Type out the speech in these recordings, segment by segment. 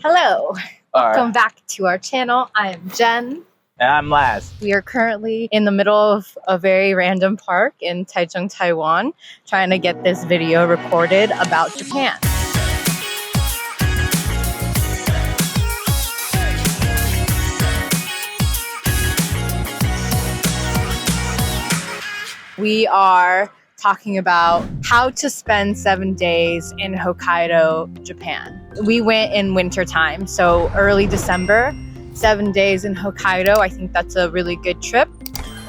Hello, welcome Alright. back to our channel. I am Jen. And I'm Laz. We are currently in the middle of a very random park in Taichung, Taiwan, trying to get this video recorded about Japan. We are talking about how to spend 7 days in Hokkaido, Japan. We went in winter time, so early December, 7 days in Hokkaido. I think that's a really good trip.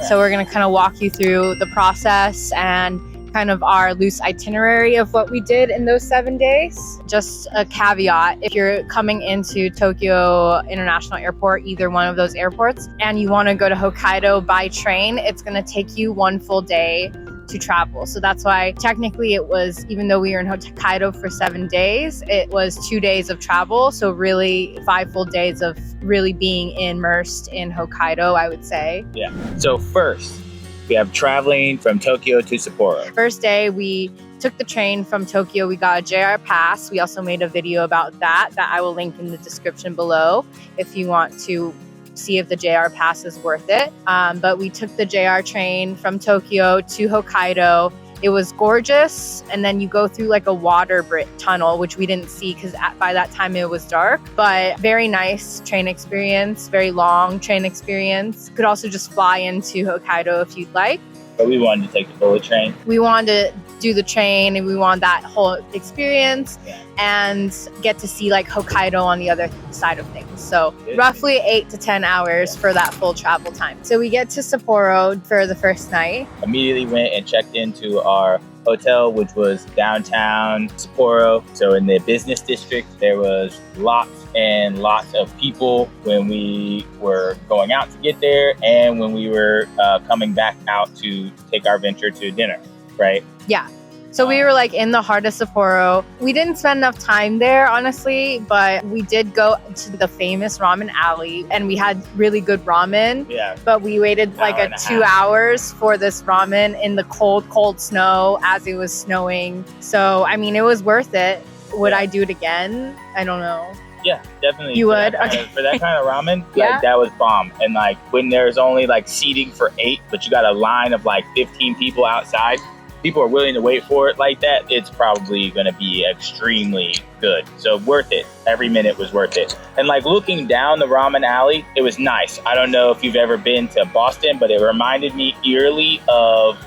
So we're gonna kind of walk you through the process and kind of our loose itinerary of what we did in those 7 days. Just a caveat, if you're coming into Tokyo International Airport, either one of those airports, and you wanna go to Hokkaido by train, it's gonna take you 1 full day to travel. So that's why technically it was, even though we were in Hokkaido for 7 days, it was 2 days of travel. So really 5 full days of really being immersed in Hokkaido, I would say. Yeah. So first, we have traveling from Tokyo to Sapporo. First day, we took the train from Tokyo. We got a JR pass. We also made a video about that I will link in the description below if you want to see if the JR pass is worth it. But we took the JR train from Tokyo to Hokkaido. It was gorgeous. And then you go through like a water tunnel, which we didn't see because by that time it was dark, but very nice train experience, very long train experience. Could also just fly into Hokkaido if you'd like. But we wanted to take the bullet train. We wanted to do the train and we want that whole experience and get to see like Hokkaido on the other side of things. So roughly 8 to 10 hours for that full travel time. So we get to Sapporo for the first night. Immediately went and checked into our hotel, which was downtown Sapporo. So in the business district, there was lots and lots of people when we were going out to get there and when we were coming back out to take our venture to dinner, right? Yeah. So we were like in the heart of Sapporo. We didn't spend enough time there, honestly, but we did go to the famous ramen alley and we had really good ramen. Yeah. But we waited like 2 hours for this ramen in the cold snow as it was snowing. So, I mean, it was worth it. Would I do it again? I don't know. Yeah, definitely. You would? Okay. For that kind of ramen, Yeah. like, that was bomb. And like when there's only like seating for 8, but you got a line of like 15 people outside, people are willing to wait for it like that, it's probably going to be extremely good. So worth it. Every minute was worth it. And like looking down the ramen alley, it was nice. I don't know if you've ever been to Boston, but it reminded me eerily of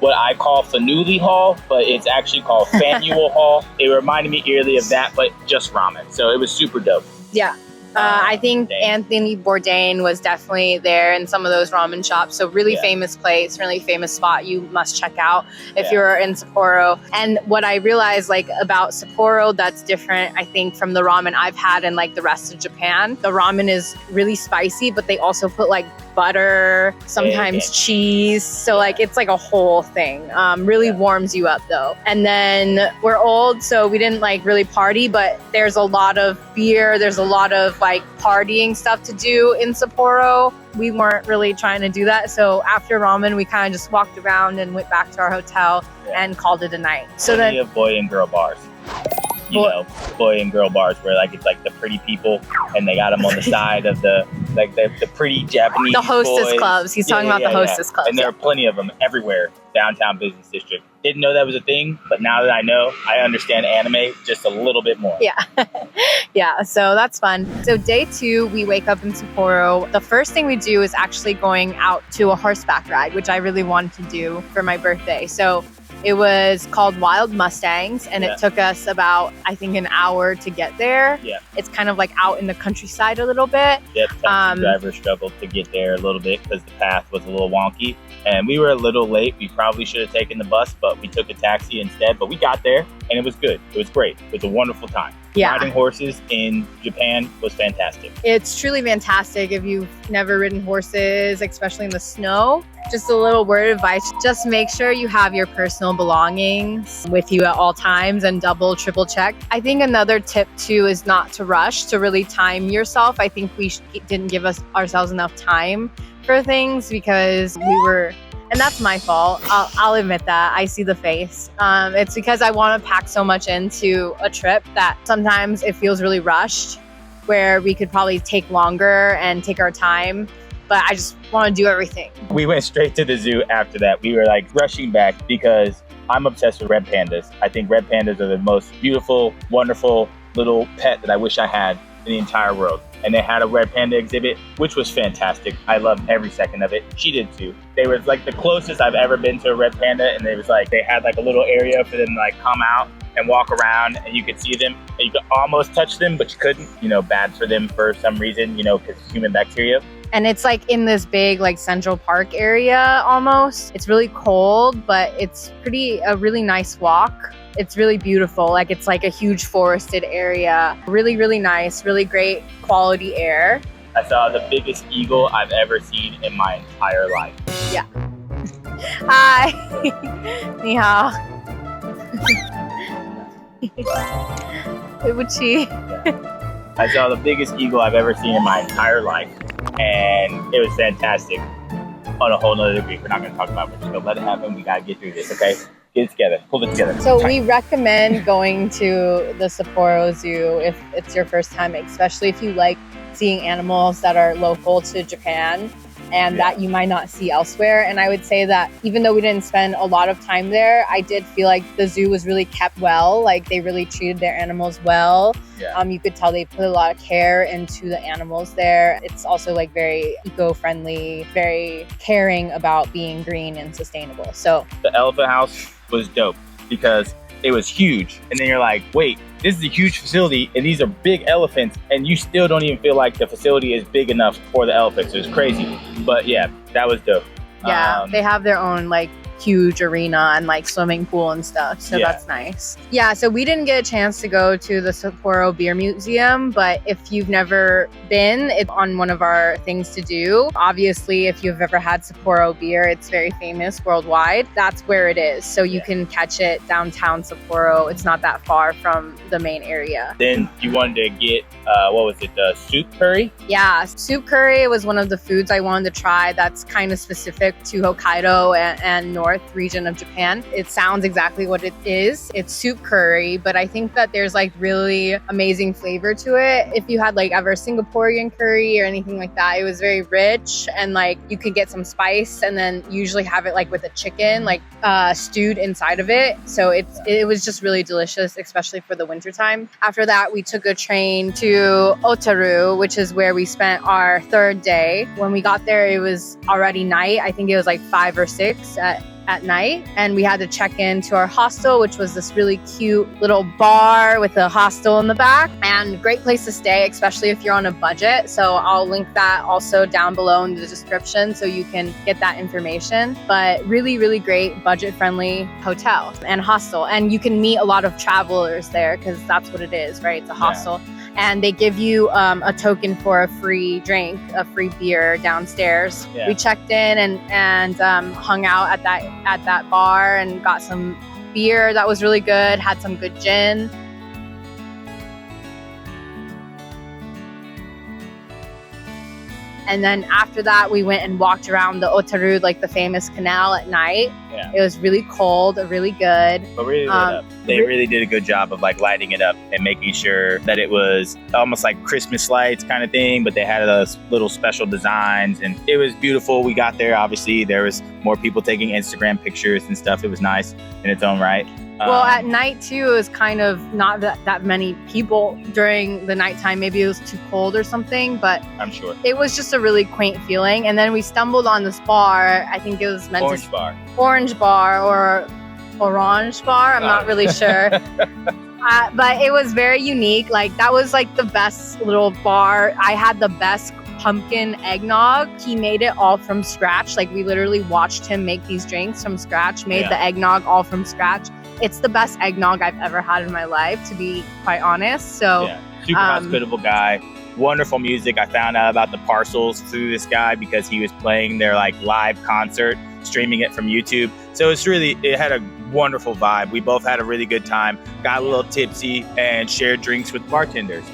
what I call Fanuli Hall, but it's actually called Faneuil Hall. It reminded me eerily of that, but just ramen. So it was super dope. Yeah. I think Anthony Bourdain was definitely there in some of those ramen shops. So really famous place, really famous spot you must check out if you're in Sapporo. And what I realized like about Sapporo that's different, I think, from the ramen I've had in like the rest of Japan. The ramen is really spicy, but they also put like butter, sometimes cheese. So like it's like a whole thing. Really warms you up though. And then we're old, so we didn't like really party, but there's a lot of beer. There's a lot of like partying stuff to do in Sapporo. We weren't really trying to do that. So after ramen, we kind of just walked around and went back to our hotel and called it a night. So then you have boy and girl bars. You know, boy and girl bars where like it's like the pretty people and they got them on the side of the like the pretty Japanese the hostess boys. clubs. He's talking about the hostess clubs. And there are plenty of them everywhere, downtown business district. Didn't know that was a thing, but now that I know, I understand anime just a little bit more. Yeah. Yeah, so that's fun. So day 2, we wake up in Sapporo. The first thing we do is actually going out to a horseback ride, which I really wanted to do for my birthday. So it was called Wild Mustangs, and it took us about, I think, an hour to get there. Yeah. It's kind of like out in the countryside a little bit. Yep, taxi driver struggled to get there a little bit because the path was a little wonky. And we were a little late. We probably should have taken the bus, but we took a taxi instead. But we got there, and it was good. It was great. It was a wonderful time. Yeah. Riding horses in Japan was fantastic. It's truly fantastic if you've never ridden horses, especially in the snow. Just a little word of advice, just make sure you have your personal belongings with you at all times and double, triple check. I think another tip too is not to rush, to really time yourself. I think we didn't give ourselves enough time for things because we were, and that's my fault. I'll admit that. I see the face. It's because I want to pack so much into a trip that sometimes it feels really rushed. where we could probably take longer and take our time. But I just want to do everything. We went straight to the zoo after that. We were like rushing back because I'm obsessed with red pandas. I think red pandas are the most beautiful, wonderful little pet that I wish I had in the entire world. And they had a red panda exhibit, which was fantastic. I loved every second of it. She did too. They were like the closest I've ever been to a red panda, and it was like they had like a little area for them to like come out and walk around, and you could see them and you could almost touch them, but you couldn't. You know, bad for them for some reason, you know, because human bacteria. And it's like in this big like Central Park area almost. It's really cold, but it's a really nice walk. It's really beautiful. Like it's like a huge forested area. Really, really nice, really great quality air. I saw the biggest eagle I've ever seen in my entire life. Yeah. Hi. Ni hao. Uchi. I saw the biggest eagle I've ever seen in my entire life, and it was fantastic. On a whole nother degree, we're not going to talk about it. We're just going to let it happen. We got to get through this, okay? Get it together. Pull it together. So we recommend going to the Sapporo Zoo if it's your first time, especially if you like seeing animals that are local to Japan and that you might not see elsewhere. And I would say that even though we didn't spend a lot of time there, I did feel like the zoo was really kept well. Like they really treated their animals well. Yeah. You could tell they put a lot of care into the animals there. It's also like very eco-friendly, very caring about being green and sustainable. So the elephant house was dope because it was huge. And then you're like, wait, this is a huge facility and these are big elephants, and you still don't even feel like the facility is big enough for the elephants. It was crazy. But yeah, that was dope. Yeah, they have their own like huge arena and like swimming pool and stuff. So that's nice. Yeah, so we didn't get a chance to go to the Sapporo Beer Museum, but if you've never been, it's on one of our things to do. Obviously, if you've ever had Sapporo beer, it's very famous worldwide. That's where it is. So you can catch it downtown Sapporo. It's not that far from the main area. Then you wanted to get, what was it, the soup curry? Yeah, soup curry was one of the foods I wanted to try that's kind of specific to Hokkaido and north region of Japan. It sounds exactly what it is. It's soup curry, but I think that there's like really amazing flavor to it. If you had like ever Singaporean curry or anything like that, it was very rich and like you could get some spice and then usually have it like with a chicken, like stewed inside of it. So it was just really delicious, especially for the wintertime. After that, we took a train to Otaru, which is where we spent our third day. When we got there, it was already night. I think it was like 5 or 6 at night, and we had to check into our hostel, which was this really cute little bar with a hostel in the back, and great place to stay, especially if you're on a budget. So I'll link that also down below in the description so you can get that information. But really, really great budget-friendly hotel and hostel, and you can meet a lot of travelers there because that's what it is, right? It's a hostel. And they give you a token for a free drink, a free beer downstairs. Yeah. We checked in and hung out at that bar and got some beer that was really good, had some good gin. And then after that, we went and walked around the Otaru, like the famous canal at night. Yeah. It was really cold, really good. But really lit up. They really did a good job of like lighting it up and making sure that it was almost like Christmas lights kind of thing, but they had those little special designs and it was beautiful. We got there, obviously there was more people taking Instagram pictures and stuff. It was nice in its own right. Well, at night too, it was kind of not that many people during the nighttime. Maybe it was too cold or something, but I'm sure it was just a really quaint feeling. And then we stumbled on this bar. I think it was meant Orange Bar or Orange Bar. I'm not really sure. But it was very unique. Like that was like the best little bar. I had the best pumpkin eggnog. He made it all from scratch. Like we literally watched him make these drinks from scratch, made the eggnog all from scratch. It's the best eggnog I've ever had in my life, to be quite honest. So super hospitable guy, wonderful music. I found out about the parcels through this guy because he was playing their like live concert, streaming it from YouTube. So it had a wonderful vibe. We both had a really good time, got a little tipsy and shared drinks with bartenders.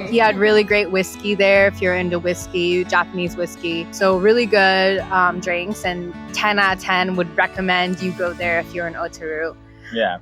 He had really great whiskey there if you're into whiskey, Japanese whiskey. So really good drinks, and 10 out of 10 would recommend you go there if you're in Otaru. Yeah.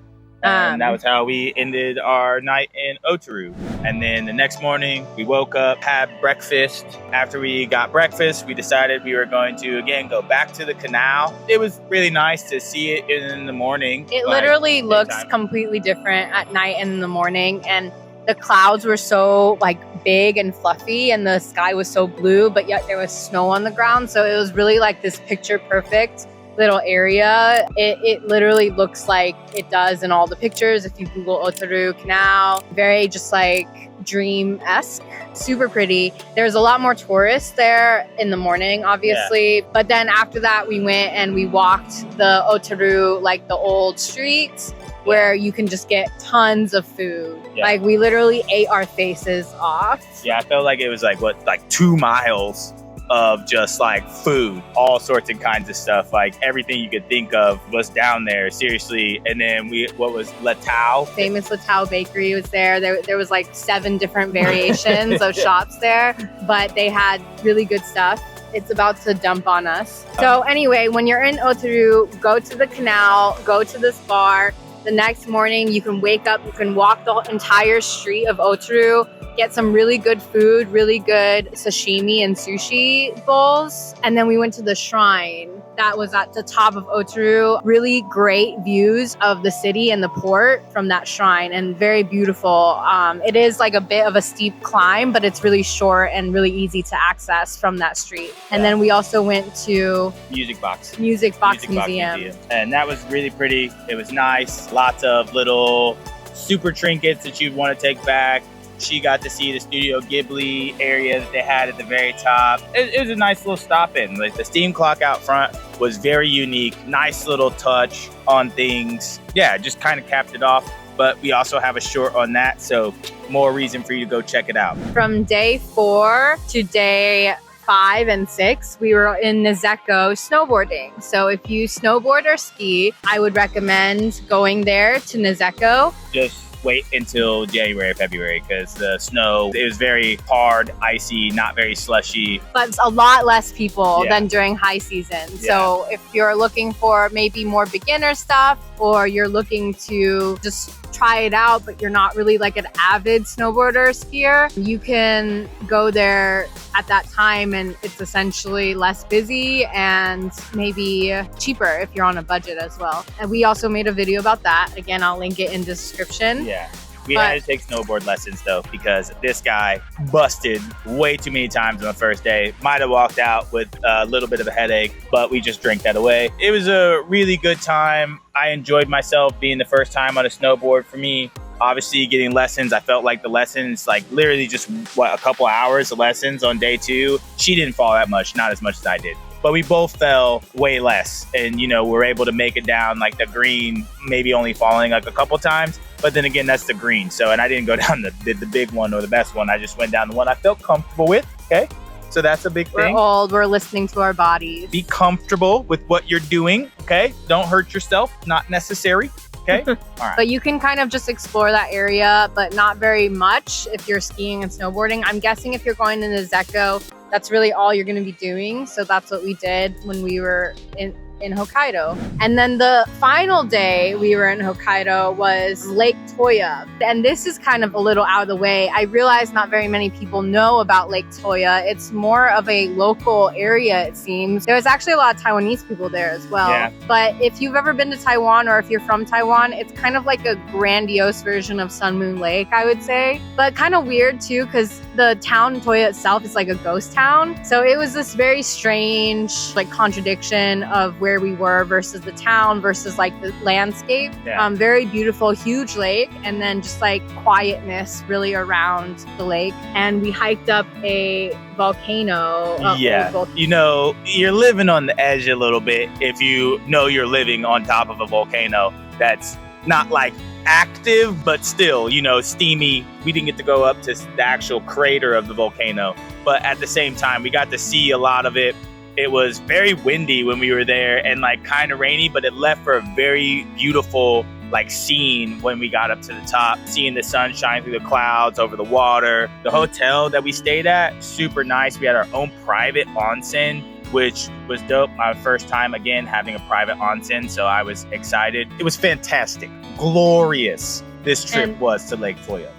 And that was how we ended our night in Otaru. And then the next morning, we woke up, had breakfast. After we got breakfast, we decided we were going to, again, go back to the canal. It was really nice to see it in the morning. It literally looks completely different at night and in the morning. And the clouds were so like big and fluffy and the sky was so blue, but yet there was snow on the ground. So it was really like this picture perfect little area. It literally looks like it does in all the pictures. If you Google Otaru Canal, very just like dream-esque, super pretty. There's a lot more tourists there in the morning, obviously. Yeah. But then after that, we went and we walked the Otaru, like the old streets, where you can just get tons of food. Yeah. Like we literally ate our faces off. Yeah, I felt like it was like 2 miles of just like food, all sorts and kinds of stuff, like everything you could think of was down there, seriously. And then Latau, famous Latau bakery was there. There was like 7 different variations of shops there, but they had really good stuff. It's about to dump on us. So anyway, when you're in Otaru, go to the canal, go to this bar. The next morning you can wake up, you can walk the entire street of Otaru, get some really good food, really good sashimi and sushi bowls. And then we went to the shrine that was at the top of Otaru. Really great views of the city and the port from that shrine, and very beautiful. It is like a bit of a steep climb, but it's really short and really easy to access from that street. And then we also went to Music Box Museum. And that was really pretty. It was nice. Lots of little super trinkets that you'd want to take back. She got to see the Studio Ghibli area that they had at the very top. It was a nice little stop in. Like the steam clock out front was very unique. Nice little touch on things. Yeah, just kind of capped it off. But we also have a short on that, so more reason for you to go check it out. From day 4 to day 5 and 6, we were in Niseko snowboarding. So if you snowboard or ski, I would recommend going there to Niseko. Just wait until January, February, because the snow, it was very hard, icy, not very slushy. But it's a lot less people than during high season. Yeah. So if you're looking for maybe more beginner stuff, or you're looking to just try it out, but you're not really like an avid snowboarder skier, you can go there at that time and it's essentially less busy and maybe cheaper if you're on a budget as well. And we also made a video about that. Again, I'll link it in the description. Yeah. We had to take snowboard lessons though, because this guy busted way too many times on the first day. Might have walked out with a little bit of a headache, but we just drank that away. It was a really good time. I enjoyed myself being the first time on a snowboard for me. Obviously getting lessons, I felt like the lessons, like literally just a couple hours of lessons on day 2. She didn't fall that much, not as much as I did. But we both fell way less. And, we're able to make it down like the green, maybe only falling like a couple times. But then again, that's the green. So, and I didn't go down the big one or the best one. I just went down the one I felt comfortable with. Okay. So that's a big thing. We're old. We're listening to our bodies. Be comfortable with what you're doing. Okay. Don't hurt yourself. Not necessary. Okay. All right. But you can kind of just explore that area, but not very much if you're skiing and snowboarding. I'm guessing if you're going to Niseko, that's really all you're going to be doing. So that's what we did when we were in Hokkaido. And then the final day we were in Hokkaido was Lake Toya. And this is kind of a little out of the way. I realize not very many people know about Lake Toya. It's more of a local area, it seems. There's actually a lot of Taiwanese people there as well. Yeah. But if you've ever been to Taiwan, or if you're from Taiwan, it's kind of like a grandiose version of Sun Moon Lake, I would say. But kind of weird too, because the town Toya itself is like a ghost town. So it was this very strange like contradiction of where we were versus the town versus like the landscape. Yeah. Very beautiful, huge lake, and then just like quietness really around the lake. And we hiked up a volcano. You're living on the edge a little bit if you know you're living on top of a volcano that's not like active, but still, steamy. We didn't get to go up to the actual crater of the volcano, but at the same time, we got to see a lot of it. It was very windy when we were there and like kind of rainy, but it left for a very beautiful like scene when we got up to the top, seeing the sun shine through the clouds over the water. The hotel that we stayed at, super nice. We had our own private onsen which was dope. My first time again having a private onsen, so I was excited. It was fantastic, glorious. This trip was to Lake Toya.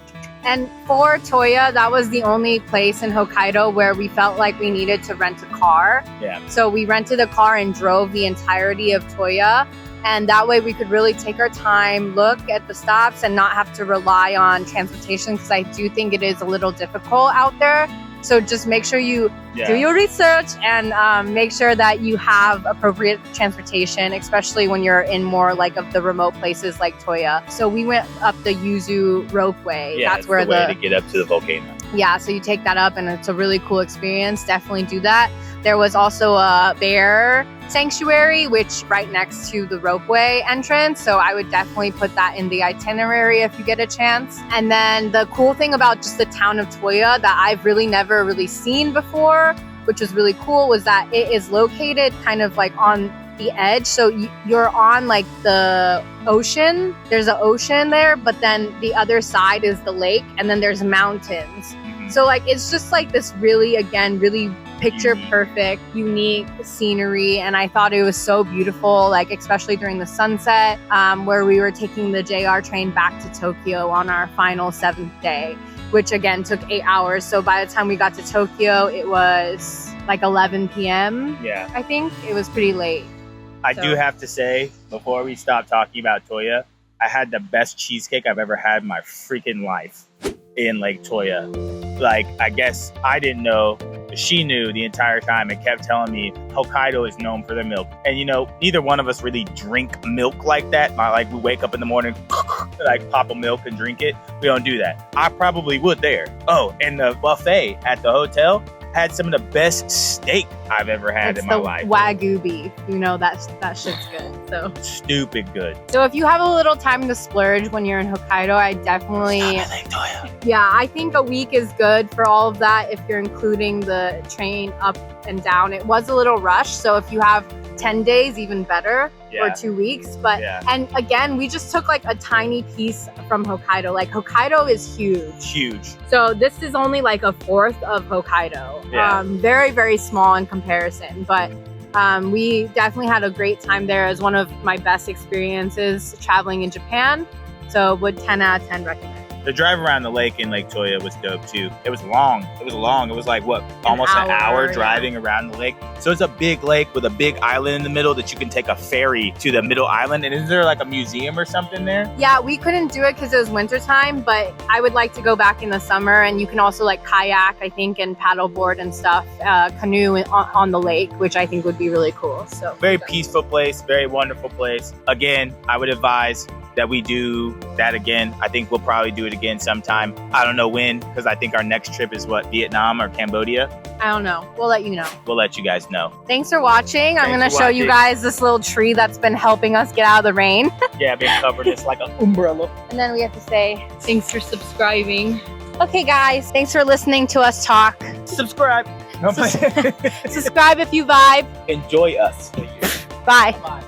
And for Toya, that was the only place in Hokkaido where we felt like we needed to rent a car. Yeah. So we rented a car and drove the entirety of Toya. And that way we could really take our time, look at the stops, and not have to rely on transportation, because I do think it is a little difficult out there. So just make sure you do your research and make sure that you have appropriate transportation, especially when you're in more like of the remote places like Toya. So we went up the Yuzu ropeway. Yeah, that's where the way to get up to the volcano. Yeah, so you take that up and it's a really cool experience. Definitely do that. There was also a bear sanctuary, which right next to the ropeway entrance. So I would definitely put that in the itinerary if you get a chance. And then the cool thing about just the town of Toya that I've really never really seen before, which was really cool, was that it is located kind of like on the edge. So you're on like the ocean. There's an ocean there, but then the other side is the lake, and then there's mountains. So like it's just like this really, again, really picture perfect, unique scenery. And I thought it was so beautiful, like especially during the sunset, where we were taking the JR train back to Tokyo on our final 7th day, which again took 8 hours. So by the time we got to Tokyo, it was like 11 p.m. Yeah. I think it was pretty late. I do have to say, before we stop talking about Toya, I had the best cheesecake I've ever had in my freaking life in Lake Toya. Like, I guess I didn't know, she knew the entire time and kept telling me Hokkaido is known for their milk. And you know, neither one of us really drink milk like that. Not like we wake up in the morning, like pop a milk and drink it. We don't do that. I probably would there. Oh, and the buffet at the hotel had some of the best steak I've ever had in my life. Wagyu beef, you know, that shit's good. So stupid good. So if you have a little time to splurge when you're in Hokkaido, I definitely, yeah, I think a week is good for all of that if you're including the train up and down. It was a little rushed, so if you have 10 days, even better, or 2 weeks. But and again, we just took like a tiny piece from Hokkaido. Like Hokkaido is huge. So this is only like a fourth of Hokkaido. Very, very small in comparison. But we definitely had a great time there. It was one of my best experiences traveling in Japan. So would 10 out of 10 recommend. The drive around the lake in Lake Toya was dope too. It was long. It was like what, almost an hour driving around the lake. So it's a big lake with a big island in the middle that you can take a ferry to the middle island. And is there like a museum or something there? Yeah, we couldn't do it because it was wintertime, but I would like to go back in the summer. And you can also like kayak, I think, and paddleboard and stuff, canoe on the lake, which I think would be really cool. So very peaceful place, very wonderful place. Again, I would advise that we do that again. I think we'll probably do it again sometime. I don't know when, because I think our next trip is what, Vietnam or Cambodia? I don't know. We'll let you know. We'll let you guys know. Thanks for watching. I'm going to show you guys this little tree that's been helping us get out of the rain. Yeah, I've been covering this like an umbrella. And then we have to say, thanks for subscribing. Okay, guys, thanks for listening to us talk. Subscribe. Subscribe if you vibe. Enjoy us. Bye. Bye.